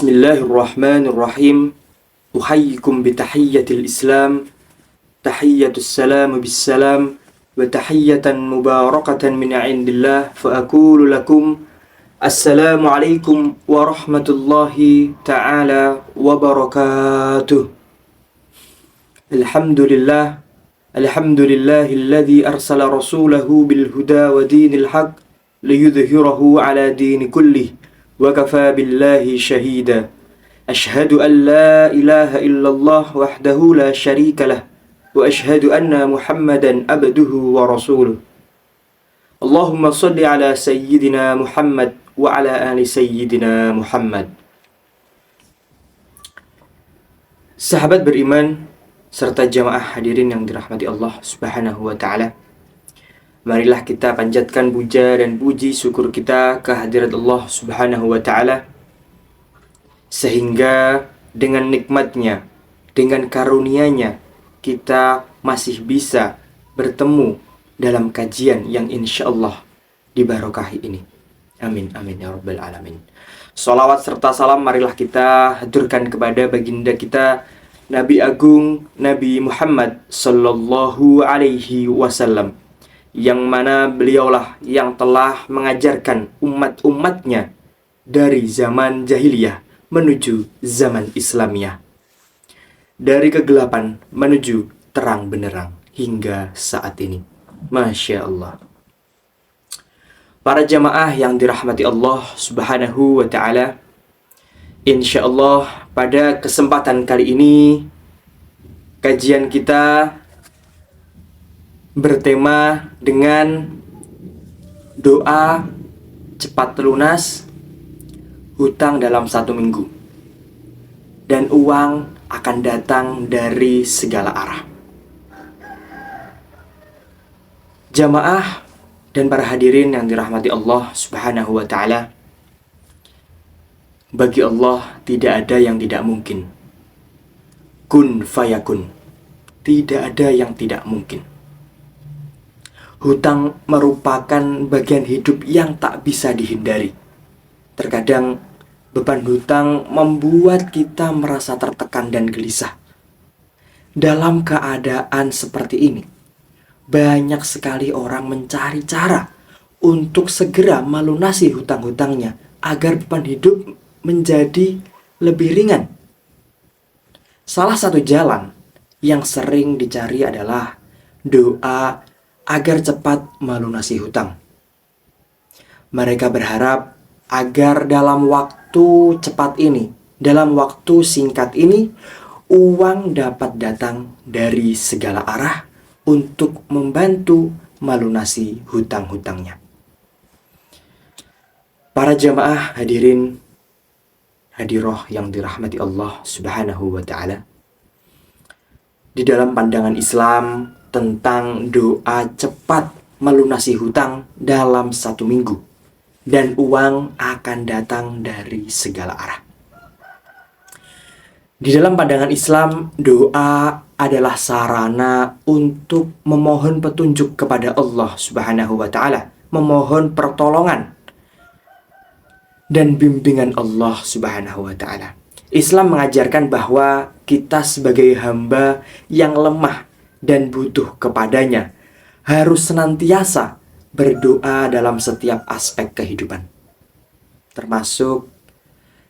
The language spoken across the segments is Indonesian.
Bismillahirrahmanirrahim. Uhayyikum bitahiyyatil Islam. Tahiyyatus salam bissalam. Wa tahiyyatan mubarakatan min indillah. Fa aqulu lakum Assalamualaikum warahmatullahi ta'ala wabarakatuh. Alhamdulillah. Alhamdulillahilladzi arsala rasulahu bil huda wa dinil haq liyudhhirahu ala dini kullih. Wa kafa billahi shahida. Ashhadu an la ilaha illallah wahdahu la syarika lah. Wa ashhadu anna Muhammadan abduhu wa rasuluh. Allahumma salli ala sayyidina Muhammad wa ala ali sayyidina Muhammad. Sahabat beriman serta jamaah hadirin yang dirahmati Allah Subhanahu wa taala. Marilah kita panjatkan puja dan puji syukur kita kehadirat Allah Subhanahu wa taala, sehingga dengan nikmatnya, dengan karunia-Nya, kita masih bisa bertemu dalam kajian yang insya Allah dibarokahi ini. Amin, amin ya rabbal alamin. Salawat serta salam marilah kita haturkan kepada baginda kita Nabi Agung Nabi Muhammad Sallallahu Alaihi Wasallam, yang mana beliaulah yang telah mengajarkan umat-umatnya dari zaman jahiliyah menuju zaman Islamiyah, dari kegelapan menuju terang benderang hingga saat ini. Masya Allah. Para jamaah yang dirahmati Allah Subhanahu wa ta'ala, insya Allah pada kesempatan kali ini kajian kita bertema dengan doa cepat lunas hutang dalam 1 minggu, dan uang akan datang dari segala arah. Jamaah dan para hadirin yang dirahmati Allah Subhanahu wa ta'ala, bagi Allah tidak ada yang tidak mungkin. Kun fayakun. Tidak ada yang tidak mungkin. Hutang merupakan bagian hidup yang tak bisa dihindari. Terkadang beban hutang membuat kita merasa tertekan dan gelisah. Dalam keadaan seperti ini, banyak sekali orang mencari cara untuk segera melunasi hutang-hutangnya agar beban hidup menjadi lebih ringan. Salah satu jalan yang sering dicari adalah doa agar cepat melunasi hutang. Mereka berharap agar dalam waktu cepat ini, dalam waktu singkat ini, uang dapat datang dari segala arah untuk membantu melunasi hutang-hutangnya. Para jamaah hadirin hadiroh yang dirahmati Allah Subhanahu wa ta'ala, di dalam pandangan Islam tentang doa cepat melunasi hutang dalam 1 minggu, dan uang akan datang dari segala arah. Di dalam pandangan Islam, doa adalah sarana untuk memohon petunjuk kepada Allah Subhanahu wa ta'ala, memohon pertolongan dan bimbingan Allah Subhanahu wa ta'ala. Islam mengajarkan bahwa kita sebagai hamba yang lemah dan butuh kepadanya harus senantiasa berdoa dalam setiap aspek kehidupan, termasuk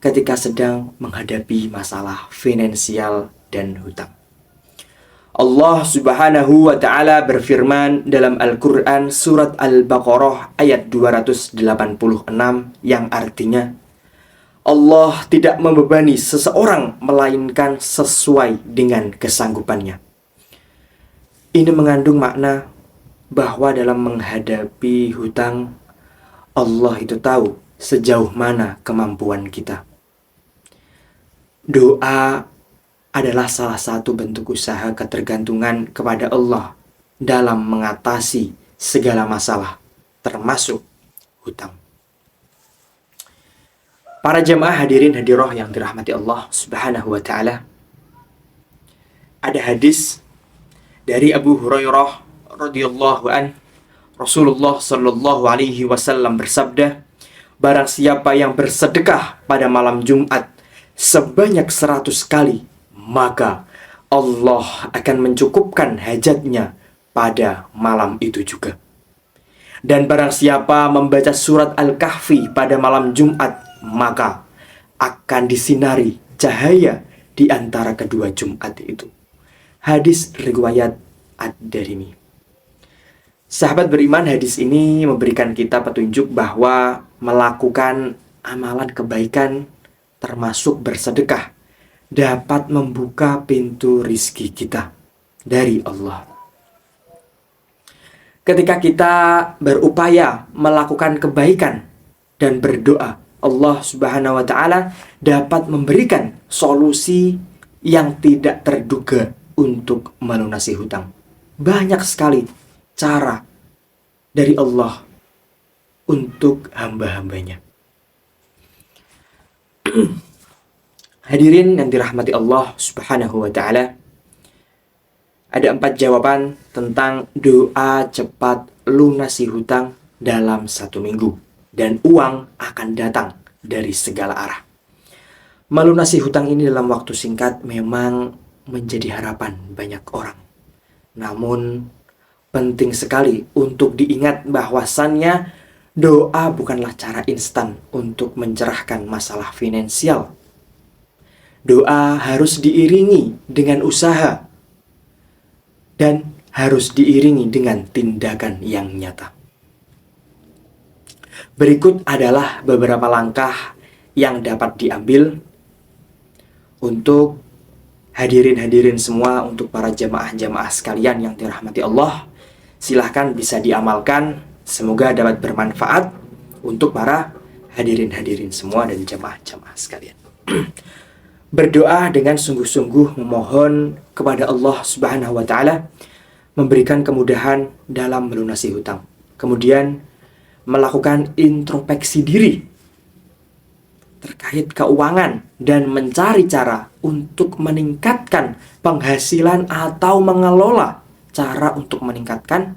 ketika sedang menghadapi masalah finansial dan hutang. Allah Subhanahu wa ta'ala berfirman dalam Al-Quran surat Al-Baqarah ayat 286 yang artinya, Allah tidak membebani seseorang melainkan sesuai dengan kesanggupannya. Ini mengandung makna bahwa dalam menghadapi hutang, Allah itu tahu sejauh mana kemampuan kita. Doa adalah salah satu bentuk usaha ketergantungan kepada Allah dalam mengatasi segala masalah, termasuk hutang. Para jamaah hadirin hadiroh yang dirahmati Allah Subhanahu wa ta'ala, ada hadis dari Abu Hurairah radhiyallahu an, Rasulullah sallallahu alaihi wasallam bersabda, barang siapa yang bersedekah pada malam Jumat sebanyak 100 kali, maka Allah akan mencukupkan hajatnya pada malam itu juga. Dan barang siapa membaca surat Al-Kahfi pada malam Jumat, maka akan disinari cahaya di antara kedua Jumat itu. Hadis riwayat Ad-Darimi. Sahabat beriman, hadis ini memberikan kita petunjuk bahwa melakukan amalan kebaikan termasuk bersedekah dapat membuka pintu rizki kita dari Allah. Ketika kita berupaya melakukan kebaikan dan berdoa, Allah Subhanahu wa Ta'ala dapat memberikan solusi yang tidak terduga untuk melunasi hutang. Banyak sekali cara dari Allah untuk hamba-hambanya. Hadirin yang dirahmati Allah Subhanahu wa Ta'ala, ada 4 jawaban tentang doa cepat lunasi hutang dalam 1 minggu, dan uang akan datang dari segala arah. Melunasi hutang ini dalam waktu singkat memang menjadi harapan banyak orang. Namun penting sekali untuk diingat bahwasannya doa bukanlah cara instan untuk mencerahkan masalah finansial. Doa harus diiringi dengan usaha dan harus diiringi dengan tindakan yang nyata. Berikut adalah beberapa langkah yang dapat diambil untuk hadirin semua, untuk para jamaah-jamaah sekalian yang dirahmati Allah. Silahkan bisa diamalkan, semoga dapat bermanfaat untuk para hadirin semua dan jamaah-jamaah sekalian. Berdoa dengan sungguh-sungguh memohon kepada Allah Subhanahu wa Ta'ala memberikan kemudahan dalam melunasi hutang. Kemudian melakukan introspeksi diri terkait keuangan dan mencari cara untuk meningkatkan penghasilan atau mengelola cara untuk meningkatkan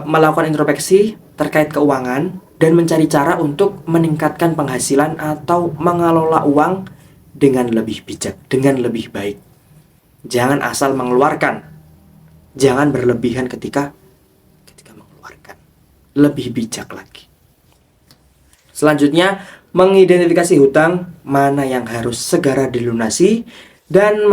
melakukan introspeksi terkait keuangan dan mencari cara untuk meningkatkan penghasilan atau mengelola uang dengan lebih bijak, dengan lebih baik. Jangan asal mengeluarkan, jangan berlebihan ketika mengeluarkan. Lebih bijak lagi. Selanjutnya, mengidentifikasi hutang mana yang harus segera dilunasi dan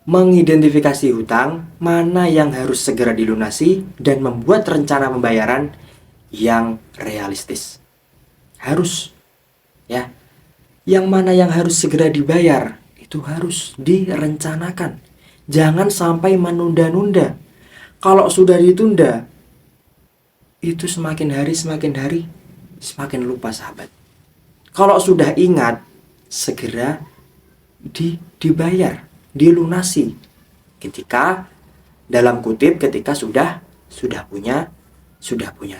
mengidentifikasi hutang mana yang harus segera dilunasi dan membuat rencana pembayaran yang realistis. Harus, ya. Yang mana yang harus segera dibayar itu harus direncanakan. Jangan sampai menunda-nunda. Kalau sudah ditunda, itu semakin hari semakin lupa, sahabat. Kalau sudah ingat, segera dibayar, dilunasi. Ketika dalam kutip ketika sudah punya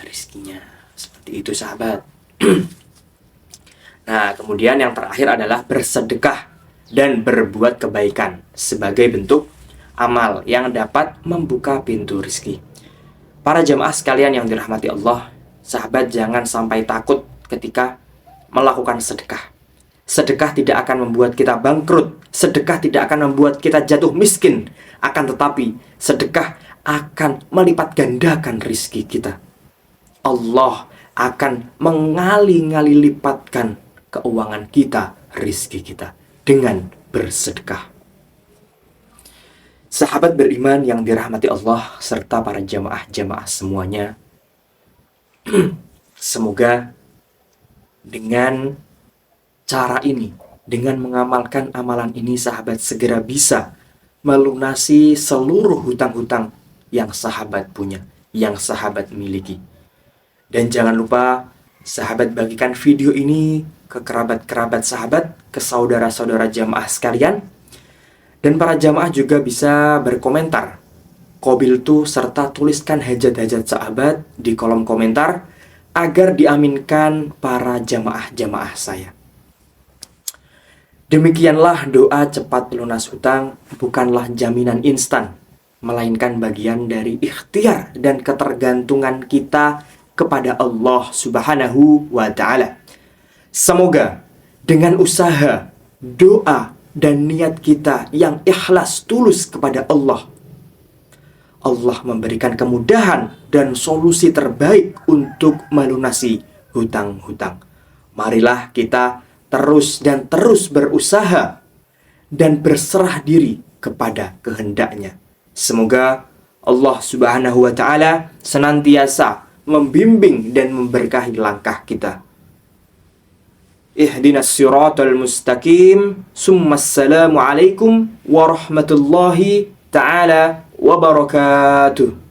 rezekinya. Seperti itu, sahabat. Nah, kemudian yang terakhir adalah bersedekah dan berbuat kebaikan sebagai bentuk amal yang dapat membuka pintu rezeki. Para jamaah sekalian yang dirahmati Allah, sahabat jangan sampai takut ketika melakukan sedekah. Sedekah tidak akan membuat kita bangkrut. Sedekah tidak akan membuat kita jatuh miskin. Akan tetapi, sedekah akan melipat gandakan rezeki kita. Allah akan mengali-ngali lipatkan keuangan kita, rezeki kita dengan bersedekah. Sahabat beriman yang dirahmati Allah serta para jamaah-jamaah semuanya, semoga dengan cara ini, dengan mengamalkan amalan ini, sahabat segera bisa melunasi seluruh hutang-hutang yang sahabat punya, yang sahabat miliki. Dan jangan lupa, sahabat bagikan video ini ke kerabat-kerabat sahabat, ke saudara-saudara jamaah sekalian. Dan para jamaah juga bisa berkomentar qabiltu serta tuliskan hajat-hajat sahabat di kolom komentar agar diaminkan para jamaah-jamaah saya. Demikianlah doa cepat pelunas hutang bukanlah jaminan instan, melainkan bagian dari ikhtiar dan ketergantungan kita kepada Allah Subhanahu wa Ta'ala. Semoga dengan usaha, doa, dan niat kita yang ikhlas tulus kepada Allah, Allah memberikan kemudahan dan solusi terbaik untuk melunasi hutang-hutang. Marilah kita terus dan terus berusaha dan berserah diri kepada kehendaknya. Semoga Allah Subhanahu wa Ta'ala senantiasa membimbing dan memberkahi langkah kita. Ihdinas siratal mustaqim. Assalamu alaikum warahmatullahi ta'ala wabarakatuh.